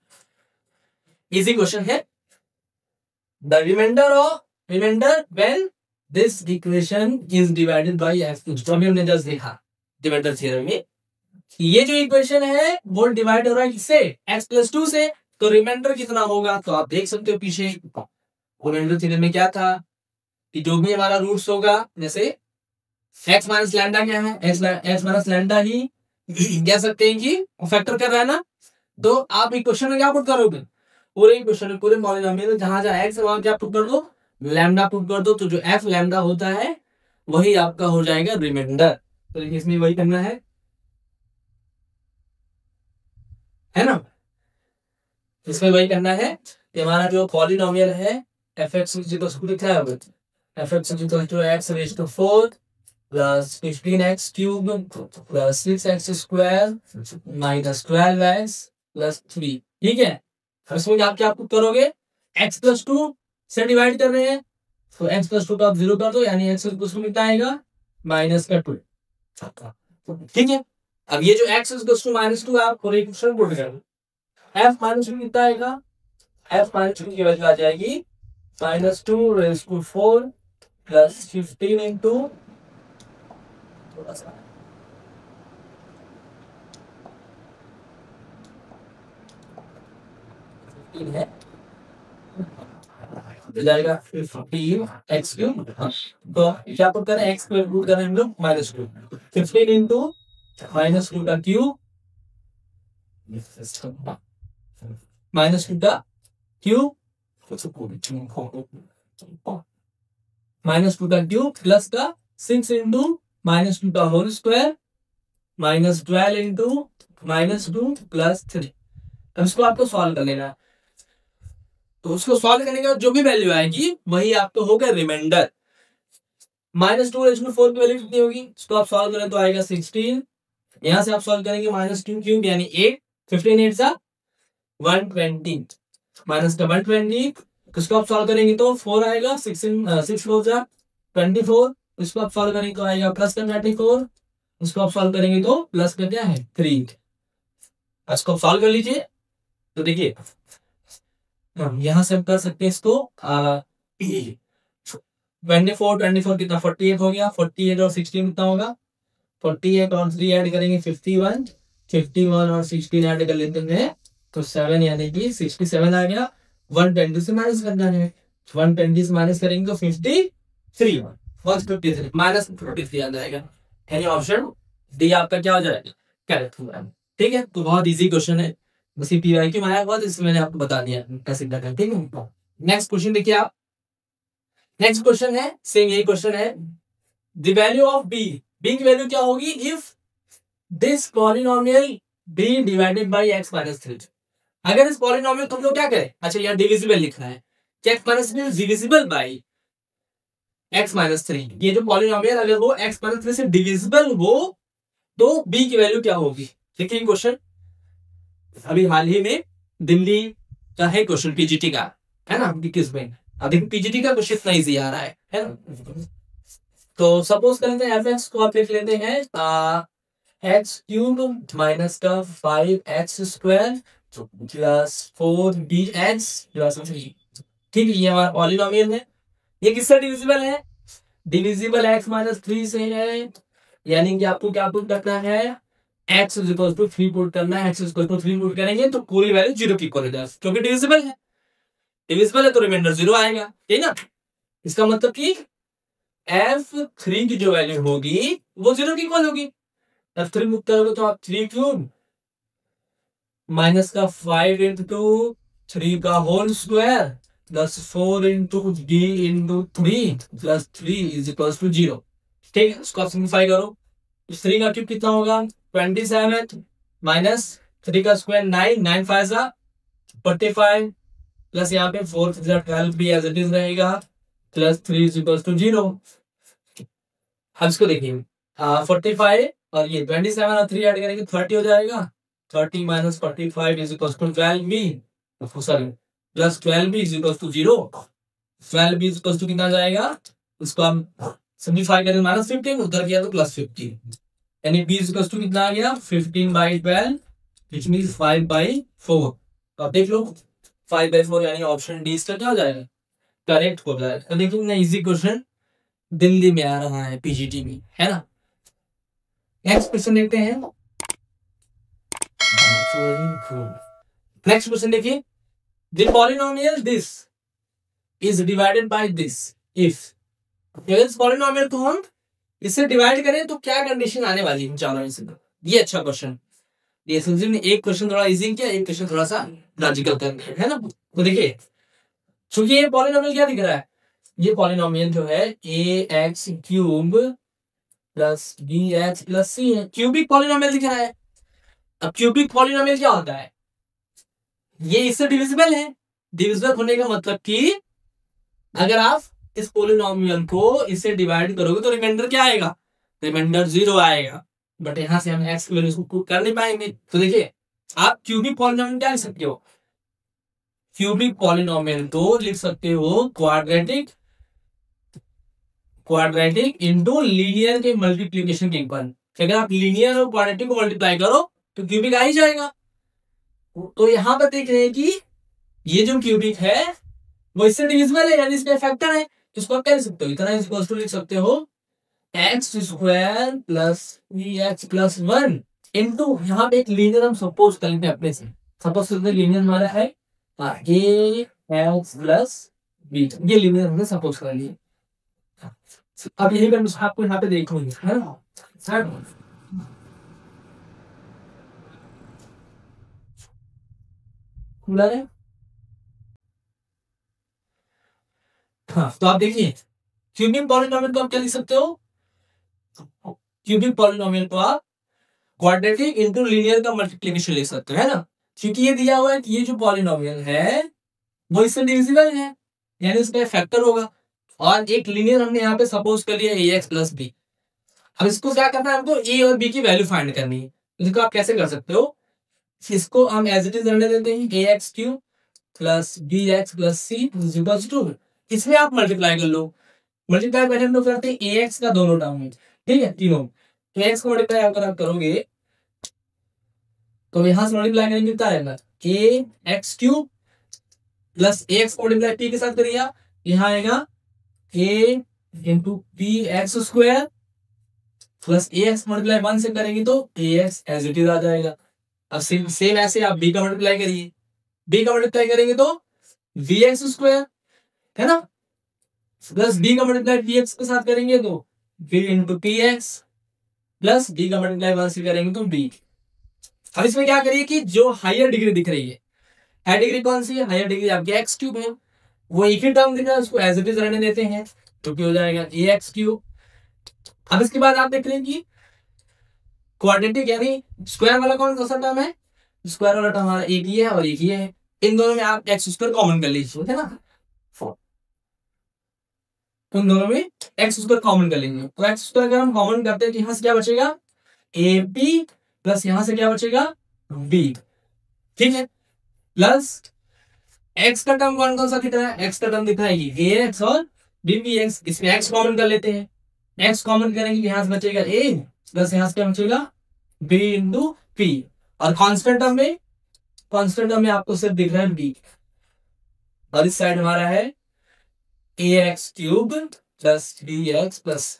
इजी क्वेश्चन है, the remainder when this equation is divided by x, जो अभी हमने जस्ट देखा डिवाइडर थ्योरम में, ये जो इक्वेशन है वो डिवाइड हो रहा है किससे, x+2 से, तो रिमाइंडर कितना होगा, तो आप देख सकते हो पीछे रिमाइंडर थ्योरम में क्या था कि जो भी हमारा रूट्स होगा, जैसे x माइनस लैम्डा क्या है, x माइनस लैम्डा ही कह सकते हैं कि फैक्टर कर रहा है ना, तो आप इक्वेशन में क्या पुट करोगे, पूरे क्वेश्चन पूरे पॉलिनोमियल में जहां जहां एक्स है वहां क्या पुट कर दो, लैम्डा पुट कर दो, तो जो एफ लैम्डा होता है वही आपका हो जाएगा रिमाइंडर। तो इसमें वही करना है ना, इसमें वही करना है कि हमारा जो पॉलिनोमियल है एफ एक्स लिखा है f x x raise to 4 plus 15x cube plus 6x square minus 12x plus 3, ठीक है। इसमें आप क्या करोगे, x प्लस 2 से डिवाइड कर रहे हैं तो x प्लस 2 का आप 0 कर दो, यानी x प्लस 2 कितना आएगा माइनस का 2, ठीक है। अब ये जो x प्लस 2 माइनस 2 आप पूरे इक्वेशन पुट कर दो, f माइनस 2 कितना आएगा, f माइनस 2 की वैल्यू आ जाएगी minus 2 raise to 4 plus 15 into थोड़ा सा है जाएगा 15x क्यूब, तो क्या पुट करें x को पुट करें हम लोग माइनस 2, 15 इंटू माइनस 2 का क्यूब माइनस 2 का क्यूब माइनस 2 का क्यूब प्लस का 6 इंटू माइनस 2 का whole square minus 12 into minus 2 plus 3। अब इसको आपको सॉल्व कर लेना है, तो उसको सॉल्व करने के बाद जो भी वैल्यू आएगी वही आपको होगा रिमाइंडर। माइनस 2 रेज टू 4 की वैल्यू कितनी होगी, इसको आप सॉल्व करें तो आएगा 16, यहां से आप सॉल्व करेंगे माइनस 2 क्यूब यानी 8, 15 8 सा 120 माइनस का 120, इसको आप सॉल्व करेंगे तो 4 आएगा, 6 4 जा 24, इसको आप सॉल्व करेंगे तो आएगा प्लस का 94, इसको आप सॉल्व करेंगे तो प्लस का क्या है 3। इसको आप सॉल्व कर लीजिए तो देखिए यहां से हम कर सकते हैं इसको 24 कितना 48 हो गया, 48 और 16 कितना होगा 48 और 3 ऐड करेंगे 51, 51 और 16 ऐड कर लेते हैं तो 7 यानी कि 67 आ गया। 120 से माइनस करना है, 120 से माइनस करेंगे तो 53 माइनस 53 आ जाएगा, यानी ऑप्शन डी आपका क्या हो जाएगा करेक्ट होगा, ठीक है। तो बहुत इजी क्वेश्चन है, बस पीवाई क्यों आया हुआ इसमें मैंने आपको बता दिया कैसे करना है, ठीक है। नेक्स्ट क्वेश्चन देखिए आप, नेक्स्ट क्वेश्चन है सेम यही क्वेश्चन है, the value of b, b की वैल्यू क्या होगी if this polynomial be divided by x minus 3। अगर इस पॉलिनोमियल तुम लोग क्या करें, अच्छा यार डिविजिबल लिखना है, x minus 3 divisible by x minus 3, ये जो पॉलिनोमियल अगर वो एक्स माइनस 3 से डिविजिबल हो तो बी की वैल्यू क्या होगी। देखिए क्वेश्चन अभी हाल ही में दिल्ली का है क्वेश्चन पीजीटी का, है ना, किस में अभी पीजीटी का क्वेश्चन इतना इजी आ रहा है ना। तो सपोज करते हैं एफ एक्स को आप लिख लेते हैं एक्स क्यूब माइनस का 5x square plus 4bx plus 3, ठीक है। ये हमारा पॉलिनोमियल है, ये किससे डिविजिबल है, डिविजिबल x माइनस 3 से है, यानी कि आपको क्या पुट करना है x is equal to 3 put करना है, x is equal to 3 put करेंगे तो पूरी वैल्यू 0 की इक्वल हो जाएगी, क्योंकि डिविजिबल है, डिविजिबल है तो रिमाइंडर 0 आएगा, ठीक ना। इसका मतलब कि f3 की जो वैल्यू होगी वो 0 की इक्वल होगी। f3 मुक्त करोगे तो आप 3 क्यूब माइनस का 5 इंटू 3 का whole square plus 4 into d into 3 plus 3 is equal to 0, ठीक है। इसको आप सिंप्लीफाई करो, 3 का क्यूब कितना होगा 27 माइनस 3 का स्क्वायर 9, 9 5 जा 45 प्लस यहाँ पे 4 12 भी एज इट इज रहेगा प्लस 3 इज इक्वल टू 0। अब इसको देखिए 45 और ये 27 और 3 ऐड करेंगे 30 हो जाएगा, 30 minus 45 is equal to 12b sorry plus 12b is equal to 0, 12b is equal to कितना जाएगा, उसको हम सिंप्लीफाई करें माइनस 15 उधर किया तो प्लस 15, यानी b इज इक्वल टू कितना आ गया 15/12 व्हिच मींस 5/4। तो आप देख लो 5/4 यानी ऑप्शन डी इसका क्या हो जाएगा करेक्ट हो जाएगा। तो देखिए ना इजी क्वेश्चन दिल्ली में आ रहा है पीजीटी में, है ना। नेक्स्ट क्वेश्चन देखते हैं, नेक्स्ट क्वेश्चन देखिए, the polynomial this is divided by this if, अगर इस पॉलिनोमियल को हम इससे डिवाइड करें तो क्या कंडीशन आने वाली है चारों में से, ये अच्छा क्वेश्चन। ये समझे ने, एक क्वेश्चन थोड़ा इजी किया, एक क्वेश्चन थोड़ा सा लॉजिकल कर दिया, है ना। तो देखिए चूंकि ये पॉलिनोमियल क्या दिख रहा है, ये पॉलिनोमियल जो है a x cube plus b x plus c है, क्यूबिक पॉलिनोमियल दिख रहा है। अब क्यूबिक पॉलिनोमियल क्या होता है, ये इससे डिविजिबल है। डिविजिबल होने का मतलब कि अगर आप इस पॉलिनोमियल को इससे डिवाइड करोगे तो रिमाइंडर क्या आएगा, रिमाइंडर 0 आएगा। बट यहां से हम एक्स की वैल्यू को कर नहीं पाएंगे। तो देखिए आप क्यूबिक पॉलिनोमियल क्या लिख सकते हो, क्यूबिक पॉलिनोमियल तो लिख सकते हो क्वाड्रेटिक, क्वाड्रेटिक इंटू लीनियर के मल्टीप्लीकेशन के इक्वल। अगर आप लीनियर और क्वाड्रेटिक को मल्टीप्लाई करो तो क्यूबिक आ ही जाएगा। तो यहां पर देख रहे हैं कि ये जो क्यूबिक है वो इससे डिविजिबल है, यानी इसका फैक्टर है। इसको आप क्या लिख सकते हो, इतना इक्वल टू लिख सकते हो x square plus b x plus 1 into, यहाँ पे एक लीनियर हम सपोज कर लेते हैं अपने से, सपोज करते हैं लीनियर हमारा है ए एक्स प्लस बी, ये लीनियर हमने सपोज कर लिया। अब यही मैं आपको यहाँ पे देखूंगी, है ना सर। खुला है, हाँ। तो आप देखिए क्यूबिक पॉलिनोमियल को आप क्या लिख सकते हो, क्यूबिक पॉलिनोमियल को आप क्वाड्रेटिक इनटू लीनियर का मल्टीप्लिकेशन लिख सकते हो, है ना। क्योंकि ये दिया हुआ है कि ये जो पॉलिनोमियल है वो इससे डिविजिबल है, यानी इसका फैक्टर होगा। और एक लीनियर हमने यहाँ पे सपोज कर लिया ए एक्स प्लस बी। अब इसको क्या करना है, हमको ए और बी की वैल्यू फाइंड करनी है। इसको आप कैसे कर सकते हो, इसको हम एज इट इज रहने देते हैं, a x cube plus b x plus c is equals to, इसमें आप मल्टीप्लाई कर लो। मल्टीप्लाई पहले हम लोग करते हैं ए एक्स का दोनों टर्म में, ठीक है तीनों। तो एक्स को मल्टीप्लाई अगर आप करोगे तो यहां से मल्टीप्लाई करेंगे कितना आएगा, a x cube plus a x को मल्टीप्लाई पी के साथ करिए, यहाँ आएगा a into p x square plus a x multiply 1 से करेंगे तो a x as it is आ जाएगा। अब सेम ऐसे आप बी का मल्टीप्लाई करिए, बी का मल्टीप्लाई करेंगे तो वी एक्स स्क्वायर, है ना, प्लस बी का मल्टीप्लाई वी एक्स के साथ करेंगे तो v into p x plus b का मल्टीप्लाई 1 से करेंगे तो बी। अब इसमें क्या करिए कि जो हायर डिग्री दिख रही है, हायर डिग्री कौन सी है, हायर डिग्री आपकी एक्स क्यूब है, वो एक ही टर्म दिख रहा है, उसको एज इट इज रहने देते हैं तो क्या हो जाएगा ए एक्स क्यूब। अब इसके बाद आप देख रहे हैं कि क्वाड्रेटिक यानी स्क्वायर वाला कौन सा टर्म है, स्क्वायर वाला टर्म हमारा एक ही है और एक ही है, इन दोनों में आप एक्स स्क्वायर कॉमन कर लीजिए, है ना, तो इन दोनों में एक्स स्क्वायर कॉमन कर लेंगे। तो एक्स स्क्वायर अगर हम कॉमन करते हैं तो यहां से क्या बचेगा, ए बी प्लस यहां से क्या बचेगा बी, ठीक है, प्लस एक्स का टर्म कौन कौन सा दिख रहा है, एक्स का टर्म दिख रहा है ये ए एक्स और बी बी एक्स, इसमें एक्स कॉमन कर लेते हैं, एक्स कॉमन करेंगे यहां से बचेगा ए प्लस यहां से क्या बचेगा बी इंटू पी, और कांस्टेंट टर्म में, कांस्टेंट टर्म में आपको सिर्फ दिख रहा है बी, और इस साइड हमारा है a x cube plus b x plus.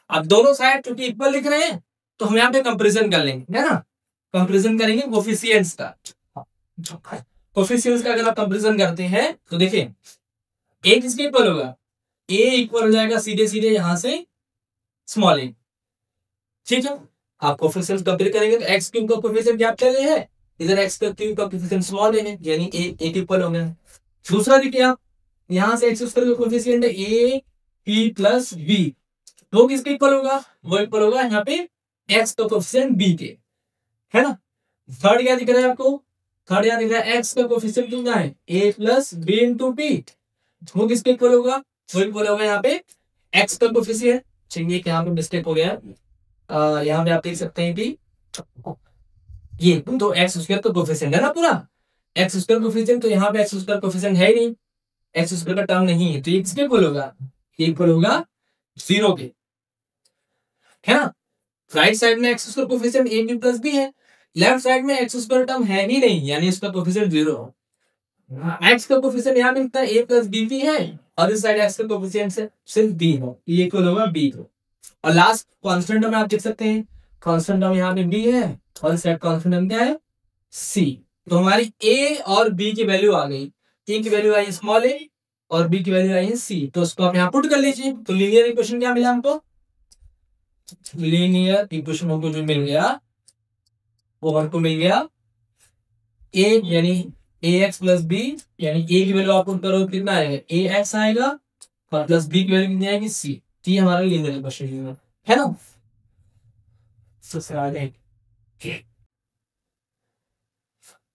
अब दोनों साइड क्योंकि इक्वल लिख रहे हैं तो हम यहाँ पे कंपेरिजन कर लेंगे, है ना, कंपेरिजन करेंगे कोफिशिएंट्स का। कोफिशिएंट्स का अगर आप कंपेरिजन करते हैं तो देखिए ए किसके इक्वल होगा, ए इक्वल हो जाएगा सीधे सीधे यहां से स्मॉल ए, ठीक है। आप कोफिशिएंट्स कंपेयर करेंगे तो एक्स क्यूब का कोफिशिएंट कैपिटल ए है, इधर एक्स क्यूब का कोफिशिएंट स्मॉल ए है, यानी ए इक्वल हो गया। दूसरा देखिए आप यहां से एक्स स्क्वायर का कोफिशिएंट है ए पी प्लस बी, वो किसके इक्वल होगा, वो इक्वल होगा यहाँ पे एक्स का कोफिशिएंट बी के, है ना। थर्ड क्या दिख रहा है आपको, थर्ड यहाँ दिख रहा है एक्स का कोफिशिएंट कितना है ए प्लस बी इंटू पी, वो किसके इक्वल होगा, वो इक्वल होगा यहाँ पे एक्स का कोफिशिएंट। चलिए यहाँ पे मिस्टेक हो गया, यहाँ पे आप देख सकते हैं कि ये तो एक्स स्क्वायर का कोफिशिएंट है ना पूरा, एक्स स्क्वायर कोफिशिएंट, तो यहाँ पे एक्स स्क्वायर कोफिशिएंट है ही नहीं, एक्स स्क्वायर का टर्म नहीं है, तो ये किसके इक्वल होगा, ये इक्वल होगा 0 के, है ना। राइट साइड में x square coefficient a b plus b है, लेफ्ट साइड में एक्स स्क्वायर टर्म है ही नहीं, यानी इसका कोफिशिएंट 0। एक्स का कोफिशिएंट यहाँ पे कितना ए प्लस बी भी है, और इस साइड एक्स का कोफिशिएंट सिर्फ बी हो, ये इक्वल होगा बी को। और लास्ट कांस्टेंट टर्म आप देख सकते हैं, कांस्टेंट टर्म यहाँ पे बी है और इस साइड कांस्टेंट टर्म क्या है सी। तो हमारी ए और बी की वैल्यू आ गई, ए की वैल्यू आई स्मॉल ए और बी की वैल्यू आई है सी, तो उसको आप यहाँ पुट कर लीजिए। तो लीनियर इक्वेशन क्या मिला हमको, लीनियर इक्वेशन हमको जो मिल गया ओवर टू मिल गया ए, यानी ए एक्स प्लस बी, यानी ए की वैल्यू आप पुट करो कितना आएगा, ए एक्स आएगा, और प्लस बी की वैल्यू कितनी आएगी, सी। तो ये हमारा लीनियर इक्वेशन है ना।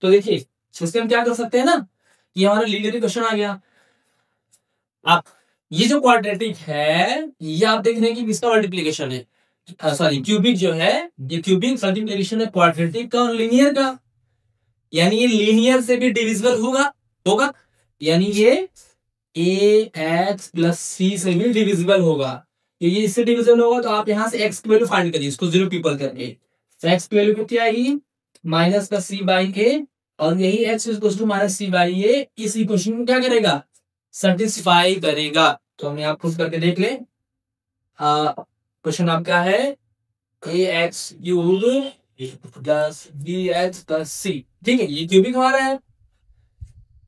तो देखिए इससे हम क्या कर सकते हैं ना, ये हमारा लीनियर इक्वेशन आ गया। आप ये जो क्वाड्रेटिक है ये आप देख रहे हैं कि किसका मल्टीप्लिकेशन है, सॉरी क्यूबिक जो है, ये क्यूबिक मल्टीप्लिकेशन है क्वाड्रेटिक का और लीनियर का, यानी ये लीनियर से भी डिविजिबल होगा, यानी ये ए एक्स प्लस सी से भी डिविजिबल होगा। ये इससे डिविजिबल होगा तो आप यहां से एक्स की वैल्यू फाइंड करिए, इसको जीरो पीपल करके। तो एक्स की वैल्यू कितनी आएगी, माइनस का सी बाई ए, और यही x equal to minus c by a इस इक्वेशन को क्या करेगा, सेटिस्फाई करेगा। तो हम यहाँ प्रूफ करके देख ले। क्वेश्चन आपका है a x cube plus b x plus c, ठीक है, ये क्यूबिक हमारा है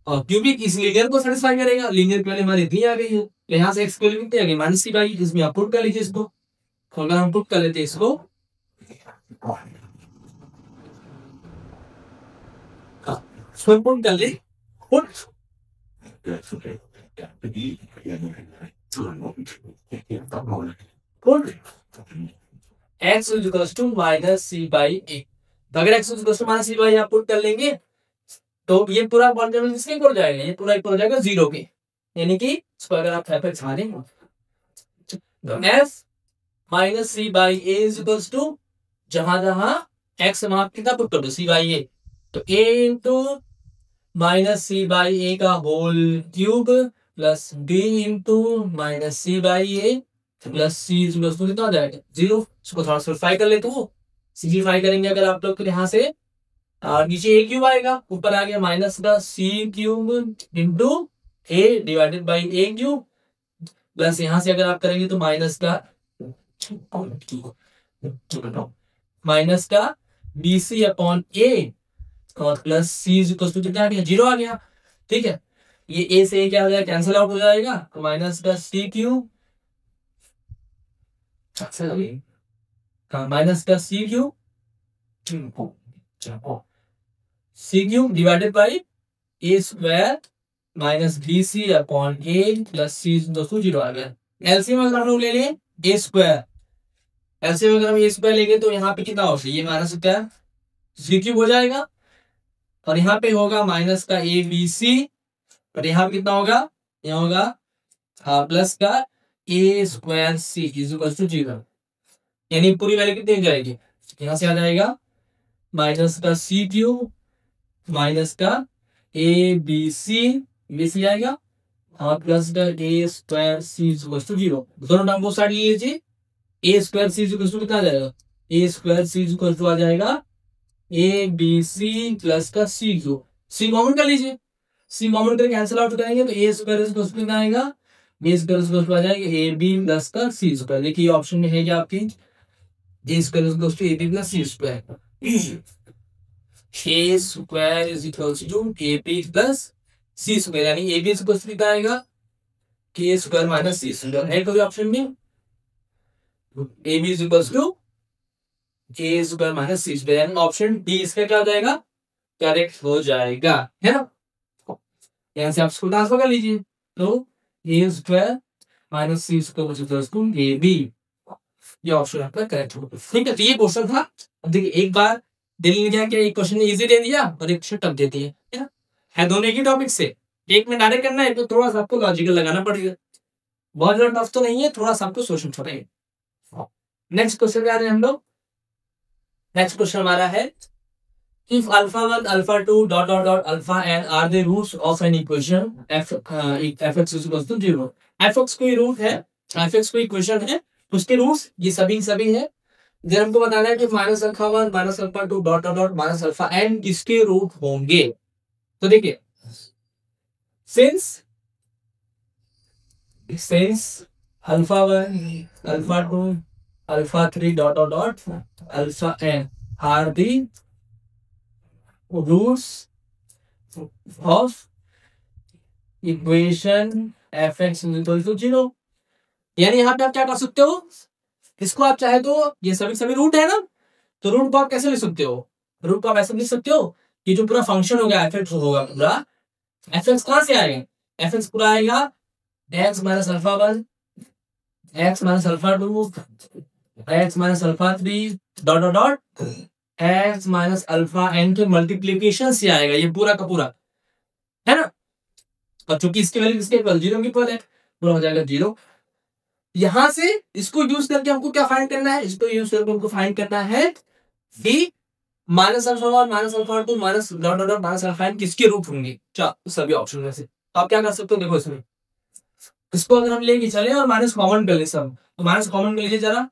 और क्यूबिक इस लीनियर को सेटिस्फाई करेगा। लीनियर की वैल्यू हमारी इतनी आ गई है, तो यहाँ से एक्स की वैल्यू कितनी आ गई, माइनस सी बाई, इसमें आप पुट कर लीजिए इसको। तो अगर हम पुट कर लेते इसको, पुट कर ले, put x equals to minus c by a. तो अगर x equals to minus c by आप पुट कर लेंगे तो ये पूरा पॉइंट किसके इक्वल हो जाएगा, ये पूरा इक्वल हो जाएगा जीरो के, यानी कि इसको अगर आप एफ मारेंगे f minus c by a is equals to, जहां जहां एक्स हम आप कितना पुट कर दो सी बाई ए, तो a into minus c by a का whole cube plus b into minus c by a plus c कितना हो जाएगा, जीरो। इसको थोड़ा सिंप्लीफाई कर लेते हो, सिंप्लीफाई करेंगे अगर आप लोग तो यहाँ से नीचे ए क्यूब आएगा, ऊपर आ गया माइनस का c cube into a divided by a cube, plus यहाँ से अगर आप करेंगे तो माइनस का बी सी अपॉन ए और प्लस सी कितना आ गया, जीरो आ गया, ठीक है। ये ए से ए क्या हो जाएगा, कैंसिल आउट हो जाएगा, तो माइनस का सी क्यूब माइनस का c cube divided by a square minus b c upon a plus c दोस्तों जीरो आ गया। एलसीएम अगर हम लोग ले लें ए स्क्वायर, एलसीएम अगर हम ए स्क्वायर लेंगे तो यहाँ पे कितना होगा, ये माइनस स्क्वायर सी क्यूब हो जाएगा, और यहाँ पे होगा माइनस का ए बी सी, और यहाँ पे कितना होगा, यहाँ होगा प्लस का a square c is equal to zero, यानी पूरी वैल्यू कितनी हो जाएगी, यहाँ से आ जाएगा माइनस का सी क्यूब माइनस का ए बी सी आएगा, और प्लस का a square c is equal to zero. दोनों टर्म को साइड लीजिए, a square c is equal to कितना आ जाएगा, a square c is equal to आ जाएगा ए बी सी प्लस का सी क्यूब, सी कॉमन कर लीजिए, सी कॉमन करके कैंसिल आउट करेंगे तो a square is equal to कितना आएगा, ए स्क्वायर इज इक्वल टू आ जाएगा ए बी प्लस का सी स्क्वायर। देखिए ऑप्शन में है क्या आपकी, a square is equal to a b plus c square, a square is equal to a b plus c square, यानी a b is equal to कितना आएगा, के स्क्वायर माइनस सी स्क्वायर है कोई ऑप्शन में, a b is equal to a square minus c square, यानी option d इसका क्या हो जाएगा, करेक्ट हो जाएगा, है ना। यहाँ से आप इसको ट्रांसफर कर लीजिए, तो a square minus c square a b, ये ऑप्शन आपका करेक्ट होगा, ठीक है। तो ये क्वेश्चन था। अब देखिए एक बार दिल ने क्या किया, एक क्वेश्चन इजी दे दिया और एक टफ दे दिया, है दोनों एक ही टॉपिक से, एक में डायरेक्ट करना है तो थोड़ा सा आपको लॉजिकल लगाना पड़ेगा, बहुत ज्यादा टफ तो नहीं है, थोड़ा सा आपको सोचना पड़ेगा। नेक्स्ट क्वेश्चन पे आ रहे हैं हम लोग। नेक्स्ट क्वेश्चन हमारा है, if alpha 1 alpha 2 dot dot dot alpha n are the roots of an equation fx is equal to 0, fx कोई रूट है, fx कोई इक्वेशन है, उसके रूट्स ये सभी है, जब हमको बताना है कि minus alpha 1 minus alpha 2 dot dot dot minus alpha n किसके रूट होंगे। तो देखिए since alpha 1 alpha 2 alpha 3 dot dot dot alpha n are the roots of equation fx is equal to 0, यानी यहाँ पे आप क्या कर सकते हो, इसको आप चाहे तो ये सभी रूट है ना, तो रूट को आप कैसे ले सकते हो, रूट को आप ऐसे लिख सकते हो कि जो पूरा फंक्शन होगा एफ होगा पूरा, एफ एक्स कहाँ से आएगा, एफ एक्स पूरा आएगा x minus alpha 1, x minus alpha 2, x minus alpha 3 dot dot dot x minus alpha n के मल्टीप्लीकेशन से आएगा ये पूरा का पूरा, है ना। और चूंकि इसकी वैल्यू किसके इक्वल, जीरो की इक्वल है, पूरा हो जाएगा जीरो। यहां से इसको यूज करके हमको क्या फाइंड करना है, इसको यूज करके हमको फाइंड करना है कि minus alpha 1 minus alpha 2 minus dot dot minus alpha n किसके रूट होंगे, सभी ऑप्शन में से। तो आप क्या कर सकते हो, देखो इसमें इसको अगर हम लेके चले और माइनस कॉमन कर ले सब, तो माइनस कॉमन कर लीजिए जरा,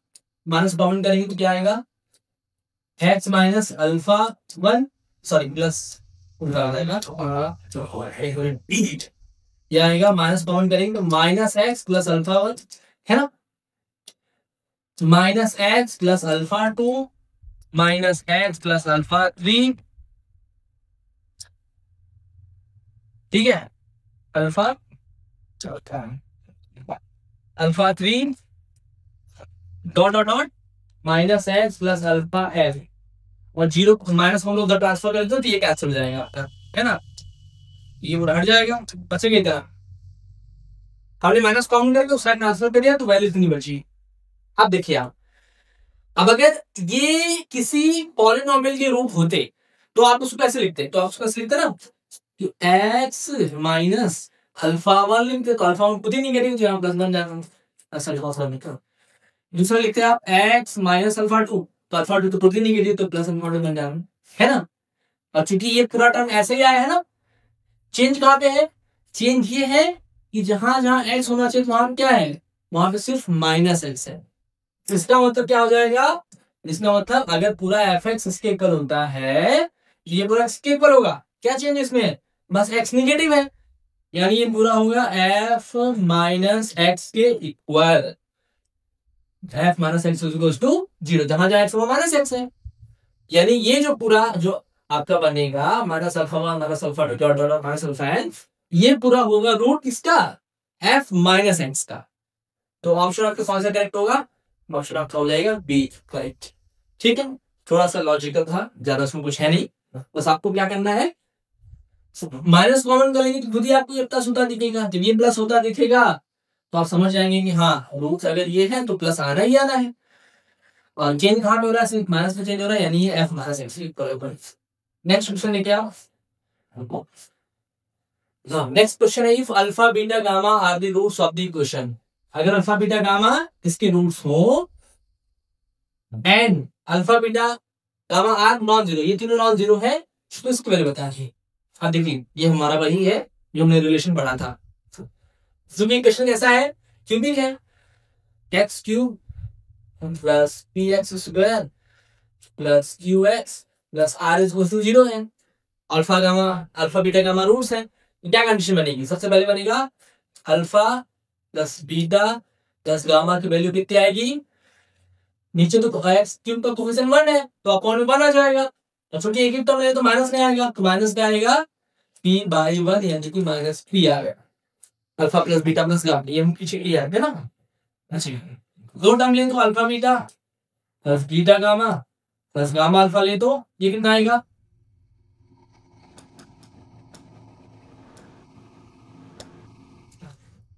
माइनस कॉमन करेंगे तो क्या आएगा, x minus alpha 1 sorry plus ये आएगा, माइनस कॉमन करेंगे तो माइनस एक्स प्लस अल्फा 1 है ना, minus x plus alpha 2 minus x plus alpha 3, ठीक है, alpha 3 dot dot dot minus x plus alpha L, और जीरो माइनस हम लोग ट्रांसफर कर दो तो ये कैंसिल हो जाएगा आपका, है ना, ये हट जाएगा, बचेगा इतना। हमने माइनस कॉमन करके उस साइड ट्रांसफर कर दिया तो वैल्यू इतनी बची। अब देखिए आप, अब अगर ये किसी पॉलिनोमियल के रूप होते तो आप उसको कैसे लिखते, तो आप उसको कैसे लिखते ना, एक्स माइनस अल्फा 1 लिखते, तो अल्फा 1 खुद ही नहीं करेंगे जहां प्लस 1 जाएगा, दूसरा लिखते हैं आप एक्स माइनस अल्फा 2, तो अल्फा 2 तो खुद ही नहीं करिए तो प्लस बन जाएगा, है ना। और चूंकि ये पूरा टर्म ऐसे ही आया है ना, चेंज कहाँ पे है, चेंज ये है कि जहां जहां एक्स होना चाहिए वहां क्या है, वहां पे सिर्फ माइनस एक्स है। इसका मतलब क्या हो जाएगा, इसका मतलब अगर पूरा एफ एक्स इसके इक्वल होता है, ये पूरा इसके इक्वल होगा, क्या चेंज इसमें, बस एक्स निगेटिव है, यानी ये पूरा होगा एफ माइनस एक्स के equal, f minus x equals to zero, जहां जहां एक्स वो माइनस एक्स है, यानी ये जो पूरा जो आपका बनेगा minus alpha 1 minus alpha 2 dot minus alpha n, ये पूरा होगा रूट किसका, एफ माइनस एक्स का। तो ऑप्शन आपका कौन सा करेक्ट होगा, ऑप्शन आपका हो जाएगा बी करेक्ट, ठीक है। थोड़ा सा लॉजिकल था, ज्यादा उसमें कुछ है नहीं, बस आपको क्या करना है, माइनस कॉमन करेंगे तो खुद ही आपको ये प्लस होता दिखेगा, जब ये प्लस होता दिखेगा तो आप समझ जाएंगे कि हाँ रूट अगर ये है तो प्लस आना ही आना है, और चेंज कहाँ पे हो रहा है, सिर्फ माइनस में चेंज हो रहा है, यानी ये f minus x equal. Next question लेके आओ, नेक्स्ट क्वेश्चन है if alpha beta gamma are the roots of the equation, अगर अल्फा बीटा गामा इसके रूट्स हो and alpha beta gamma are non zero, ये तीनों नॉन जीरो है, तो इसकी वैल्यू बताइए। हाँ देखिए ये हमारा वही है जो हमने रिलेशन पढ़ा था। तो ये क्वेश्चन ऐसा है, क्यूबिक है, x cube plus p x square plus q x plus r equal to zero है, alpha gamma alpha beta gamma roots है, क्या कंडीशन बनेगी, सबसे पहले बनेगा alpha plus beta plus gamma की वैल्यू कितनी आएगी, नीचे तो एक्स क्यूब का कोफिशिएंट 1 है तो अपॉन में 1 आ जाएगा, और चूंकि एक ही टर्म है तो माइनस नहीं आएगा, तो माइनस क्या आएगा पी बाई 1 यानी कि माइनस पी आ गया, alpha plus beta plus gamma, ये हम पीछे किया है ना। अच्छा दो टर्म लें तो alpha beta plus beta gamma plus gamma alpha ले तो ये कितना आएगा,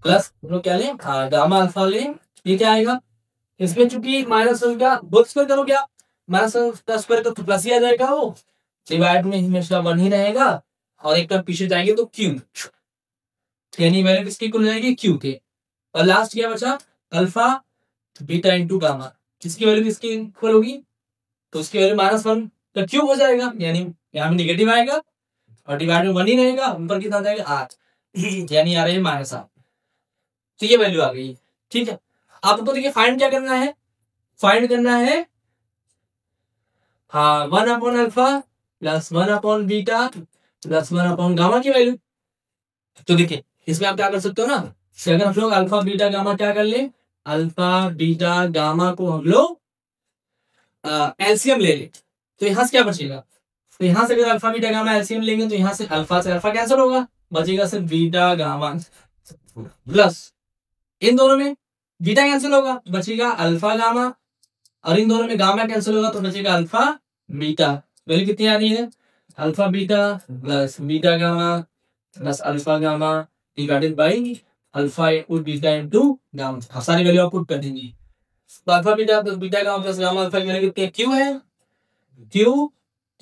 प्लस क्या लें, गामा अल्फा लें, ये क्या आएगा, इसमें चूंकि माइनस का बोथ स्क्वायर करो क्या, माइनस का स्क्वायर तो प्लस ही आ जाएगा, वो डिवाइड में हमेशा 1 ही रहेगा, और एक टर्म पीछे जाएंगे तो क्यूब, यानी वैल्यू किसकी इक्वल हो जाएगी क्यू के, और लास्ट क्या बचा अल्फा बीटा इंटू गामा, किसकी वैल्यू किसकी इक्वल होगी, तो उसकी वैल्यू -1 का क्यूब हो जाएगा, यानी यहाँ में निगेटिव आएगा और डिवाइड में 1 ही रहेगा, ऊपर कितना जाएगा 8, यानी आ रहे हैं -8, तो ये वैल्यू आ गई, ठीक है। आपको देखिए फाइंड क्या करना है, फाइंड करना है हाँ 1 upon alpha plus 1 upon beta plus 1 upon gamma की वैल्यू। तो देखिए इसमें आप क्या कर सकते हो ना, अगर हम लोग अल्फा बीटा गामा क्या कर ले, अल्फा बीटा गामा को हम लोग एलसीएम ले ले, तो यहाँ से क्या बचेगा, तो यहाँ से अगर अल्फा बीटा गामा एलसीएम लेंगे तो यहाँ से अल्फा कैंसिल होगा, बचेगा सिर्फ बीटा गामा प्लस इन दोनों में बीटा कैंसिल होगा, बचेगा अल्फा गामा, और इन दोनों में गामा कैंसिल होगा तो बचेगा अल्फा बीटा, वैल्यू कितनी आ रही है, alpha beta plus beta gamma plus alpha gamma divided by alpha into beta into gamma. सारी वैल्यू आप पुट कर देंगे। तो alpha beta plus beta gamma plus gamma alpha की वैल्यू कितनी है, क्यू है, Q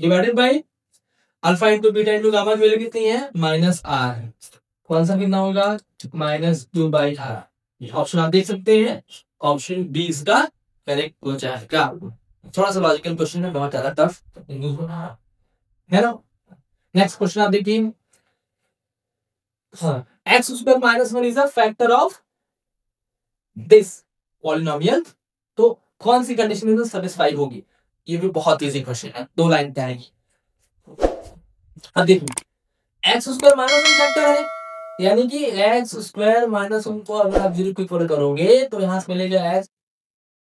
divided by alpha into beta into gamma की वैल्यू कितनी है, माइनस आर। कौन सा कितना होगा, माइनस 2/r। ऑप्शन आप देख सकते हैं, ऑप्शन बी इसका करेक्ट हो जाएगा। थोड़ा सा लॉजिकल क्वेश्चन है, बहुत ज्यादा टफ है ना। नेक्स्ट क्वेश्चन आप देखिए, x square minus 1 is a factor of this polynomial. तो कौन सी कंडीशन में सेटिस्फाई होगी, ये भी बहुत इजी क्वेश्चन है, 2 लाइन पे आएगी। अब देखिए एक्स स्क्वायर माइनस 1 फैक्टर है, यानी कि एक्स स्क्वायर माइनस 1 को अगर आप 0 को इक्वल करोगे तो यहां से मिलेगा एक्स